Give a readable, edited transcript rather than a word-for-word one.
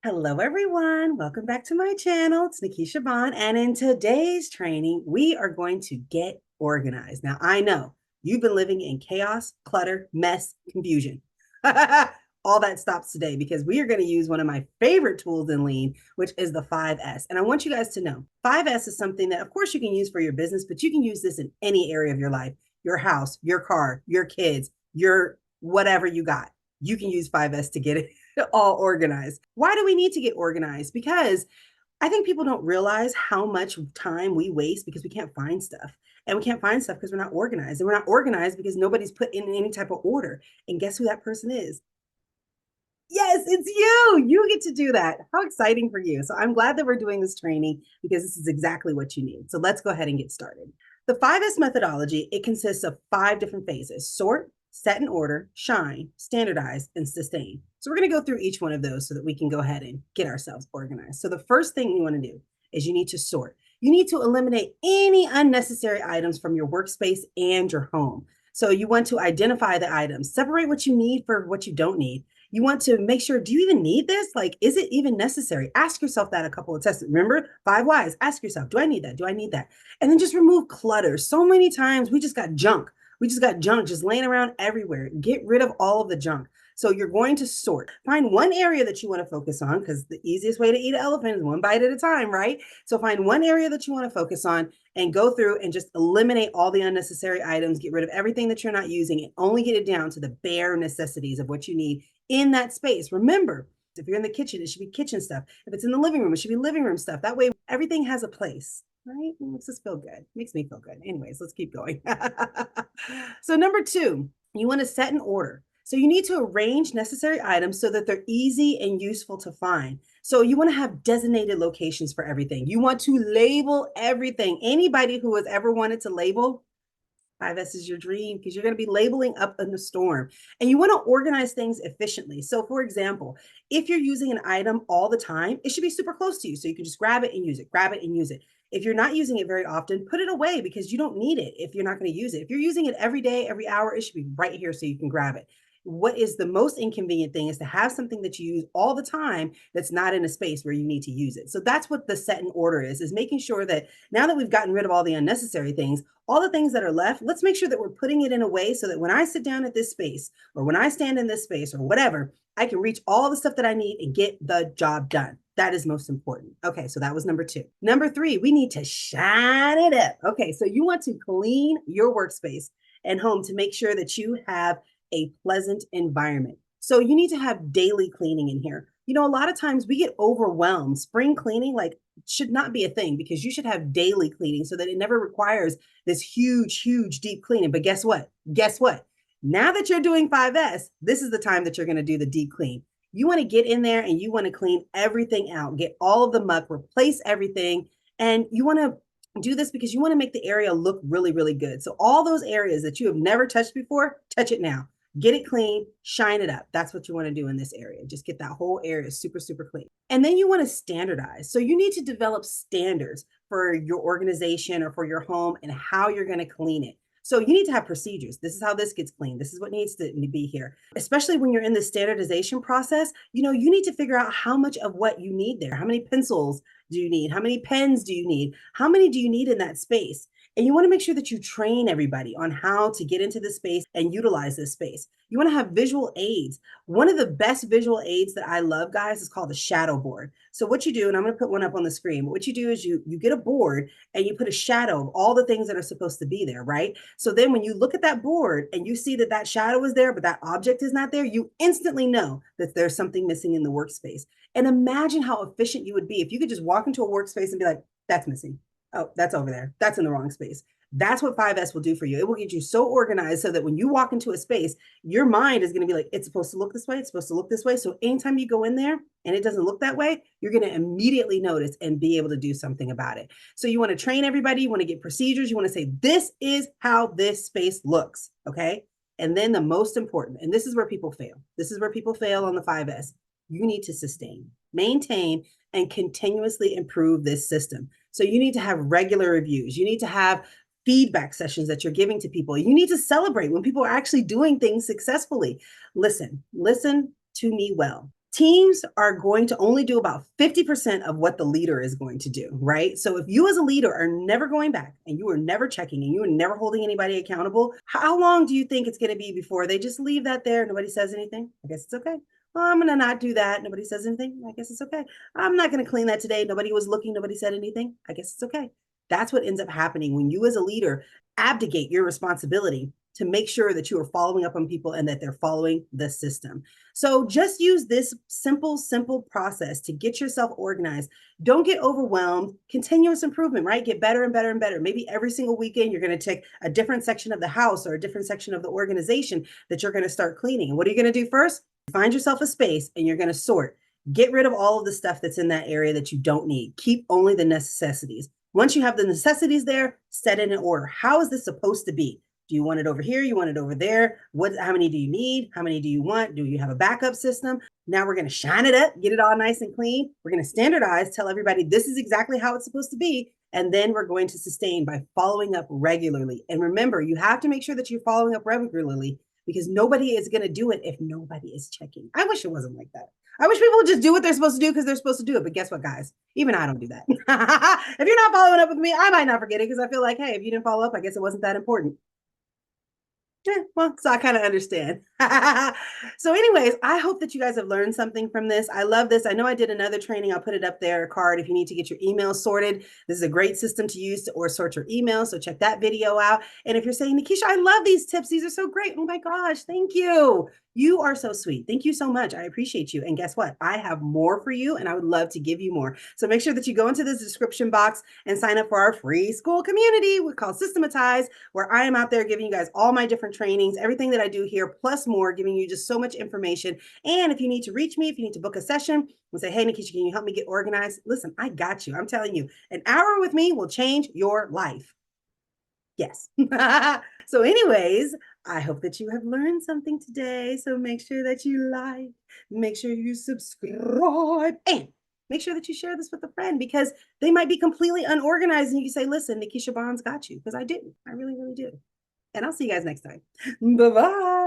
Hello, everyone. Welcome back to my channel. It's Nikisha Bond. And in today's training, we are going to get organized. Now, I know you've been living in chaos, clutter, mess, confusion. All that stops today because we are going to use one of my favorite tools in Lean, which is the 5S. And I want you guys to know 5S is something that, of course, you can use for your business, but you can use this in any area of your life, your house, your car, your kids, your whatever you got. You can use 5S to get it all organized. Why do we need to get organized? Because I think people don't realize how much time we waste because we can't find stuff. And we can't find stuff because we're not organized. And we're not organized because nobody's put in any type of order. And guess who that person is? Yes, it's you. You get to do that. How exciting for you. So I'm glad that we're doing this training because this is exactly what you need. So let's go ahead and get started. The 5S methodology, it consists of 5 different phases: sort, set in order, shine, standardize, and sustain. So we're going to go through each one of those so that we can go ahead and get ourselves organized. So the first thing you want to do is you need to sort. You need to eliminate any unnecessary items from your workspace and your home. So you want to identify the items, separate what you need for what you don't need. You want to make sure, do you even need this? Like, is it even necessary? Ask yourself that a couple of times. Remember, 5 whys. Ask yourself, do I need that? Do I need that? And then just remove clutter. So many times we just got junk. We just got junk just laying around everywhere. Get rid of all of the junk. So you're going to sort. Find one area that you want to focus on, because the easiest way to eat an elephant is one bite at a time, right? So find one area that you want to focus on and go through and just eliminate all the unnecessary items. Get rid of everything that you're not using and only get it down to the bare necessities of what you need in that space. Remember, if you're in the kitchen, it should be kitchen stuff. If it's in the living room, it should be living room stuff. That way, everything has a place, right? It makes us feel good. Makes me feel good. Anyways, let's keep going. So number 2, you want to set an order. So you need to arrange necessary items so that they're easy and useful to find. So you want to have designated locations for everything. You want to label everything. Anybody who has ever wanted to label, 5S is your dream, because you're going to be labeling up in the storm, and you want to organize things efficiently. So for example, if you're using an item all the time, it should be super close to you. So you can just grab it and use it, grab it and use it. If you're not using it very often, put it away because you don't need it if you're not going to use it. If you're using it every day, every hour, it should be right here so you can grab it. What is the most inconvenient thing is to have something that you use all the time that's not in a space where you need to use it. So that's what the set in order is making sure that now that we've gotten rid of all the unnecessary things, all the things that are left, let's make sure that we're putting it in a way so that when I sit down at this space or when I stand in this space or whatever, I can reach all the stuff that I need and get the job done. That is most important. Okay, so that was number 2. Number 3, we need to shine it up. Okay, so you want to clean your workspace and home to make sure that you have a pleasant environment. So you need to have daily cleaning in here. You know, a lot of times we get overwhelmed. Spring cleaning, like, should not be a thing because you should have daily cleaning so that it never requires this huge, huge deep cleaning. But guess what? Guess what? Now that you're doing 5S, this is the time that you're going to do the deep clean. You want to get in there and you want to clean everything out, get all of the muck, replace everything. And you want to do this because you want to make the area look really, really good. So all those areas that you have never touched before, touch it now. Get it clean, shine it up. That's what you want to do in this area. Just get that whole area super, super clean. And then you want to standardize. So you need to develop standards for your organization or for your home and how you're going to clean it. So you need to have procedures. This is how this gets cleaned. This is what needs to be here. Especially when you're in the standardization process, you know, you need to figure out how much of what you need there. How many pencils do you need? How many pens do you need? How many do you need in that space? And you want to make sure that you train everybody on how to get into the space and utilize this space. You want to have visual aids. One of the best visual aids that I love, guys, is called a shadow board. So what you do, and I'm going to put one up on the screen, but what you do is you get a board and you put a shadow of all the things that are supposed to be there, right? So then when you look at that board and you see that that shadow is there, but that object is not there, you instantly know that there's something missing in the workspace. And imagine how efficient you would be if you could just walk into a workspace and be like, that's missing. Oh, that's over there. That's in the wrong space. That's what 5S will do for you. It will get you so organized so that when you walk into a space, your mind is going to be like, it's supposed to look this way. It's supposed to look this way. So anytime you go in there and it doesn't look that way, you're going to immediately notice and be able to do something about it. So you want to train everybody. You want to get procedures. You want to say, this is how this space looks. Okay. And then the most important, and this is where people fail. This is where people fail on the 5S. You need to sustain, maintain, and continuously improve this system. So you need to have regular reviews. You need to have feedback sessions that you're giving to people. You need to celebrate when people are actually doing things successfully. Listen to me well. Teams are going to only do about 50% of what the leader is going to do, right? So if you as a leader are never going back and you are never checking and you are never holding anybody accountable, how long do you think it's going to be before they just leave that there? Nobody says anything. I guess it's okay. Well, I'm going to not do that. Nobody says anything. I guess it's okay. I'm not going to clean that today. Nobody was looking. Nobody said anything. I guess it's okay. That's what ends up happening when you as a leader abdicate your responsibility to make sure that you are following up on people and that they're following the system. So just use this simple process to get yourself organized. Don't get overwhelmed. Continuous improvement, right? Get better and better and better. Maybe every single weekend you're going to take a different section of the house or a different section of the organization that you're going to start cleaning. And what are you going to do first? Find yourself a space and you're going to sort. Get rid of all of the stuff that's in that area that you don't need. Keep only the necessities. Once you have the necessities there, set it in order. How is this supposed to be? Do you want it over here? You want it over there? How many do you need? How many do you want? Do you have a backup system? Now we're going to shine it up, get it all nice and clean. We're going to standardize, tell everybody this is exactly how it's supposed to be. And then we're going to sustain by following up regularly. And remember, you have to make sure that you're following up regularly because nobody is going to do it if nobody is checking. I wish it wasn't like that. I wish people would just do what they're supposed to do because they're supposed to do it. But guess what, guys? Even I don't do that. If you're not following up with me, I might not forget it because I feel like, hey, if you didn't follow up, I guess it wasn't that important. Yeah, well, so I kind of understand. So anyways, I hope that you guys have learned something from this. I love this. I know I did another training. I'll put it up there, a card, if you need to get your emails sorted. This is a great system to use to or sort your emails. So check that video out. And if you're saying, Nikisha, I love these tips. These are so great. Oh my gosh, thank you. You are so sweet. Thank you so much. I appreciate you. And guess what? I have more for you and I would love to give you more. So make sure that you go into the description box and sign up for our free school community we call Standardize, where I am out there giving you guys all my different trainings, everything that I do here, plus more, giving you just so much information. And if you need to reach me, if you need to book a session and say, hey, Nikisha, can you help me get organized? Listen, I got you. I'm telling you, an hour with me will change your life. Yes. So anyways, I hope that you have learned something today. So make sure that you like, make sure you subscribe, and make sure that you share this with a friend because they might be completely unorganized. And you can say, listen, Nikisha Bond's got you because I do. I really, really do. And I'll see you guys next time. Bye-bye.